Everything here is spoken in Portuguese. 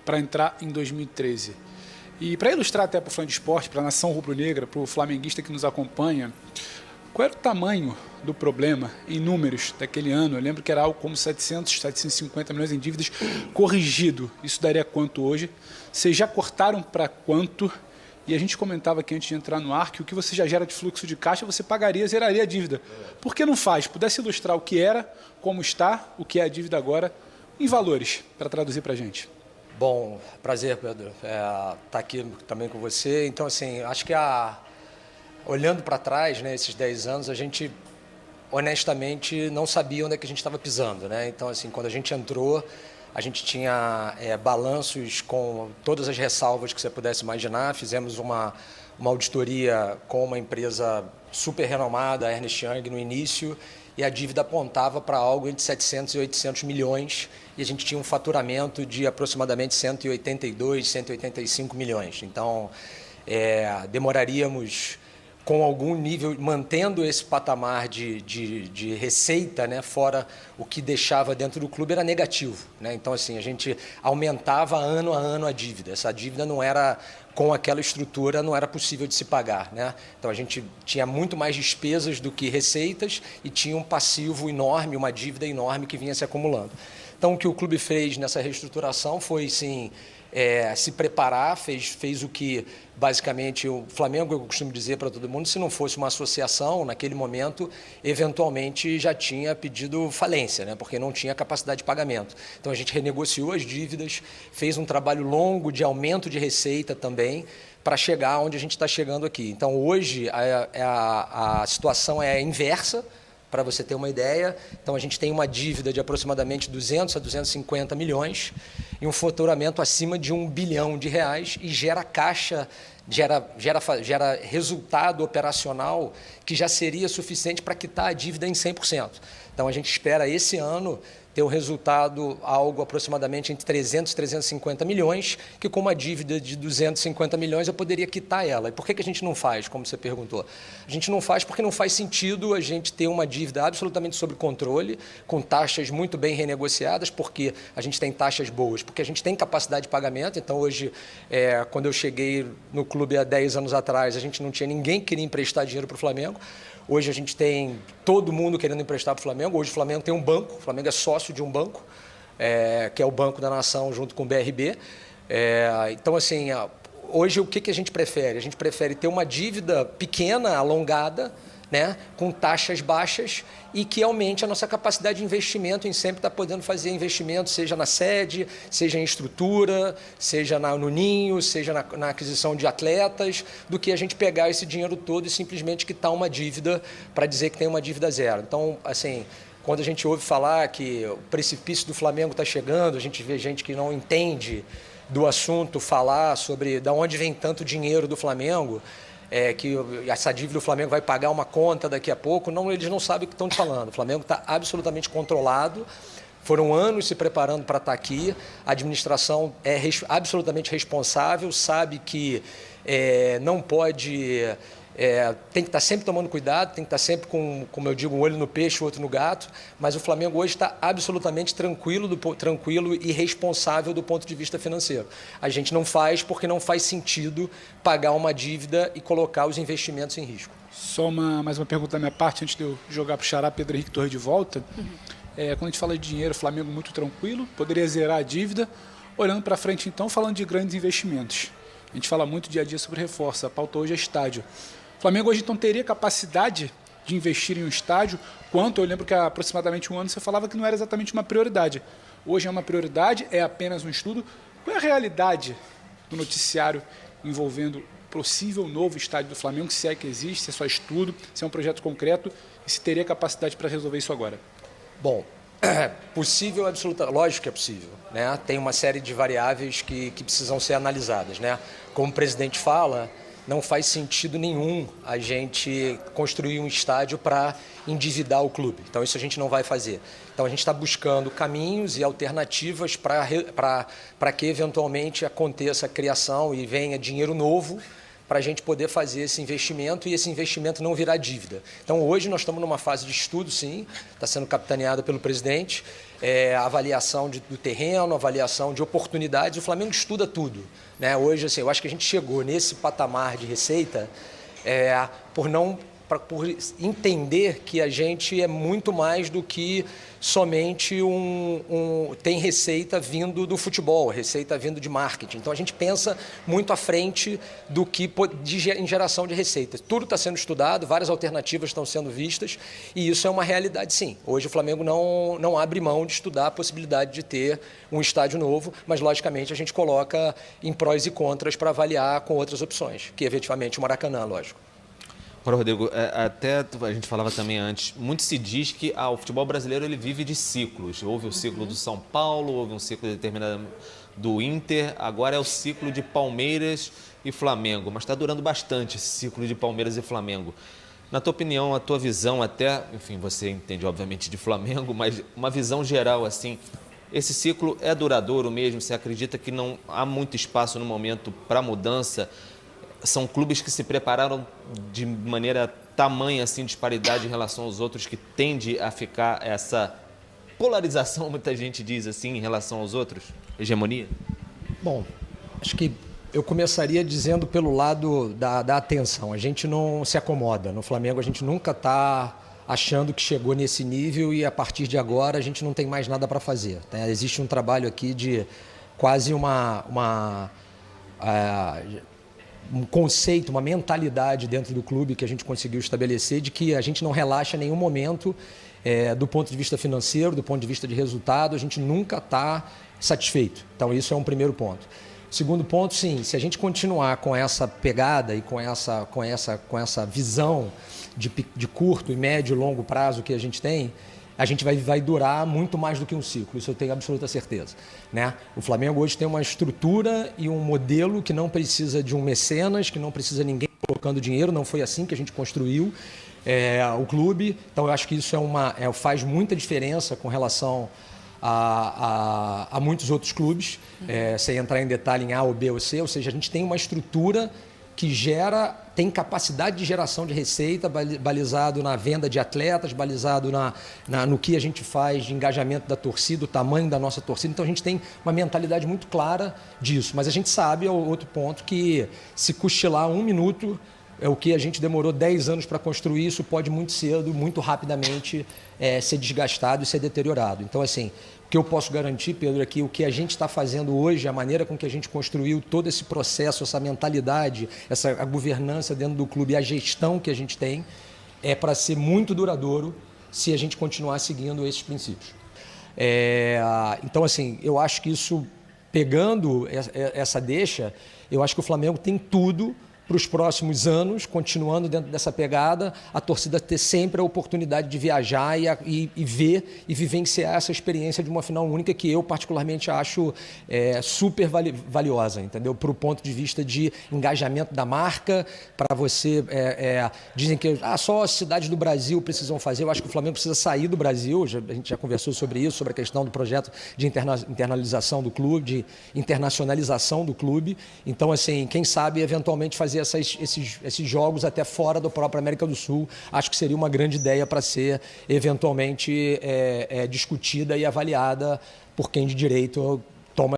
para entrar em 2013. E para ilustrar até para o fã de esporte, para a nação rubro-negra, para o flamenguista que nos acompanha, qual era o tamanho do problema em números daquele ano? Eu lembro que era algo como 750 milhões em dívidas corrigido. Isso daria quanto hoje? Vocês já cortaram para quanto? E a gente comentava aqui antes de entrar no ar que o que você já gera de fluxo de caixa, você pagaria, zeraria a dívida. Por que não faz? Pudesse ilustrar o que era, como está, o que é a dívida agora, em valores, para traduzir para a gente. Bom, prazer, Pedro, estar aqui também com você. Então, assim, acho que olhando para trás, né, esses 10 anos, a gente, honestamente, não sabia onde é que a gente estava pisando, né? Então, assim, quando a gente entrou, a gente tinha balanços com todas as ressalvas que você pudesse imaginar. Fizemos uma auditoria com uma empresa super renomada, a Ernst Young, no início, e a dívida apontava para algo entre 700 e 800 milhões, e a gente tinha um faturamento de aproximadamente 182, 185 milhões. Então, demoraríamos, com algum nível, mantendo esse patamar de receita, né, fora o que deixava dentro do clube, era negativo, né? Então, assim, a gente aumentava ano a ano a dívida. Essa dívida não era, com aquela estrutura, não era possível de se pagar, né? Então, a gente tinha muito mais despesas do que receitas e tinha um passivo enorme, uma dívida enorme que vinha se acumulando. Então, o que o clube fez nessa reestruturação foi, sim, se preparar, fez o que, basicamente, o Flamengo, eu costumo dizer para todo mundo, se não fosse uma associação, naquele momento, eventualmente já tinha pedido falência, né? Porque não tinha capacidade de pagamento. Então, a gente renegociou as dívidas, fez um trabalho longo de aumento de receita também, para chegar onde a gente está chegando aqui. Então, hoje, a situação é inversa, para você ter uma ideia. Então, a gente tem uma dívida de aproximadamente 200 a 250 milhões e um faturamento acima de R$1 bilhão e gera caixa, gera resultado operacional que já seria suficiente para quitar a dívida em 100%. Então, a gente espera esse ano ter um resultado algo aproximadamente entre 300 e 350 milhões, que com uma dívida de 250 milhões eu poderia quitar ela. E por que a gente não faz, como você perguntou? A gente não faz porque não faz sentido a gente ter uma dívida absolutamente sob controle, com taxas muito bem renegociadas, porque a gente tem taxas boas, porque a gente tem capacidade de pagamento. Então, hoje, quando eu cheguei no clube há 10 anos atrás, a gente não tinha ninguém que queria emprestar dinheiro para o Flamengo. Hoje a gente tem todo mundo querendo emprestar para o Flamengo. Hoje o Flamengo tem um banco, o Flamengo é sócio de um banco, que é o Banco da Nação junto com o BRB. Então, assim, hoje o que a gente prefere? A gente prefere ter uma dívida pequena, alongada, né, com taxas baixas e que aumente a nossa capacidade de investimento em sempre estar podendo fazer investimento, seja na sede, seja em estrutura, seja no ninho, seja na aquisição de atletas, do que a gente pegar esse dinheiro todo e simplesmente quitar uma dívida para dizer que tem uma dívida zero. Então, assim, quando a gente ouve falar que o precipício do Flamengo está chegando, a gente vê gente que não entende do assunto falar sobre de onde vem tanto dinheiro do Flamengo, que essa dívida do Flamengo vai pagar uma conta daqui a pouco. Não, eles não sabem o que estão te falando. O Flamengo está absolutamente controlado. Foram anos se preparando para estar aqui. A administração é absolutamente responsável, sabe que não pode... tem que estar sempre tomando cuidado, tem que estar sempre com, como eu digo, um olho no peixe, o outro no gato, mas o Flamengo hoje está absolutamente tranquilo e responsável do ponto de vista financeiro. A gente não faz porque não faz sentido pagar uma dívida e colocar os investimentos em risco. Só mais uma pergunta da minha parte, antes de eu jogar para o Xará, Pedro Henrique Torre de volta. Quando a gente fala de dinheiro, o Flamengo muito tranquilo, poderia zerar a dívida. Olhando para frente, então, falando de grandes investimentos. A gente fala muito dia a dia sobre reforço, a pauta hoje é estádio. O Flamengo hoje então teria capacidade de investir em um estádio, quanto eu lembro que há aproximadamente um ano você falava que não era exatamente uma prioridade. Hoje é uma prioridade, é apenas um estudo. Qual é a realidade do noticiário envolvendo possível novo estádio do Flamengo, se é que existe, se é só estudo, se é um projeto concreto e se teria capacidade para resolver isso agora? Bom, possível, absolutamente, lógico que é possível, né? Tem uma série de variáveis que precisam ser analisadas, né? Como o presidente fala, não faz sentido nenhum a gente construir um estádio para endividar o clube. Então, isso a gente não vai fazer. Então, a gente está buscando caminhos e alternativas para que, eventualmente, aconteça a criação e venha dinheiro novo para a gente poder fazer esse investimento e esse investimento não virar dívida. Então, hoje nós estamos numa fase de estudo, sim, está sendo capitaneada pelo presidente. avaliação do terreno, avaliação de oportunidades. O Flamengo estuda tudo, né? Hoje, assim, eu acho que a gente chegou nesse patamar de receita por entender que a gente é muito mais do que somente tem receita vindo do futebol, receita vindo de marketing. Então a gente pensa muito à frente do que em geração de receita. Tudo está sendo estudado, várias alternativas estão sendo vistas e isso é uma realidade, sim. Hoje o Flamengo não abre mão de estudar a possibilidade de ter um estádio novo, mas logicamente a gente coloca em prós e contras para avaliar com outras opções, que efetivamente o Maracanã, lógico. Agora, Rodrigo, até a gente falava também antes, muito se diz que o futebol brasileiro ele vive de ciclos. Houve o ciclo do São Paulo, houve um ciclo determinado do Inter, agora é o ciclo de Palmeiras e Flamengo. Mas está durando bastante esse ciclo de Palmeiras e Flamengo. Na tua opinião, a tua visão até, enfim, você entende obviamente de Flamengo, mas uma visão geral assim, esse ciclo é duradouro mesmo? Você acredita que não há muito espaço no momento para mudança? São clubes que se prepararam de maneira tamanha, assim, disparidade em relação aos outros, que tende a ficar essa polarização, muita gente diz assim, em relação aos outros? Hegemonia? Bom, acho que eu começaria dizendo pelo lado da atenção. A gente não se acomoda. No Flamengo a gente nunca está achando que chegou nesse nível e a partir de agora a gente não tem mais nada para fazer, né? Existe um trabalho aqui de quase um conceito, uma mentalidade dentro do clube que a gente conseguiu estabelecer de que a gente não relaxa em nenhum momento do ponto de vista financeiro, do ponto de vista de resultado, a gente nunca está satisfeito. Então isso é um primeiro ponto. Segundo ponto, sim, se a gente continuar com essa pegada e com essa visão de curto e médio e longo prazo que a gente tem, a gente vai durar muito mais do que um ciclo, isso eu tenho absoluta certeza, né? O Flamengo hoje tem uma estrutura e um modelo que não precisa de um mecenas, que não precisa de ninguém colocando dinheiro, não foi assim que a gente construiu o clube. Então eu acho que isso faz muita diferença com relação a muitos outros clubes, sem entrar em detalhe em A ou B ou C, ou seja, a gente tem uma estrutura que tem capacidade de geração de receita, balizado na venda de atletas, balizado no que a gente faz de engajamento da torcida, o tamanho da nossa torcida. Então a gente tem uma mentalidade muito clara disso. Mas a gente sabe, outro ponto, que se cochilar um minuto, o que a gente demorou 10 anos para construir, isso pode muito cedo, muito rapidamente ser desgastado e ser deteriorado. Então, assim, o que eu posso garantir, Pedro, é que o que a gente está fazendo hoje, a maneira com que a gente construiu todo esse processo, essa mentalidade, a governança dentro do clube, a gestão que a gente tem, é para ser muito duradouro se a gente continuar seguindo esses princípios. Então, assim, eu acho que isso, pegando essa deixa, eu acho que o Flamengo tem tudo para os próximos anos, continuando dentro dessa pegada, a torcida ter sempre a oportunidade de viajar e ver e vivenciar essa experiência de uma final única que eu particularmente acho super valiosa, entendeu? Para o ponto de vista de engajamento da marca, para você... dizem que só as cidades do Brasil precisam fazer, eu acho que o Flamengo precisa sair do Brasil, a gente já conversou sobre isso, sobre a questão do projeto de internalização do clube, de internacionalização do clube. Então, assim, quem sabe eventualmente fazer esses jogos até fora da própria América do Sul, acho que seria uma grande ideia para ser eventualmente discutida e avaliada por quem de direito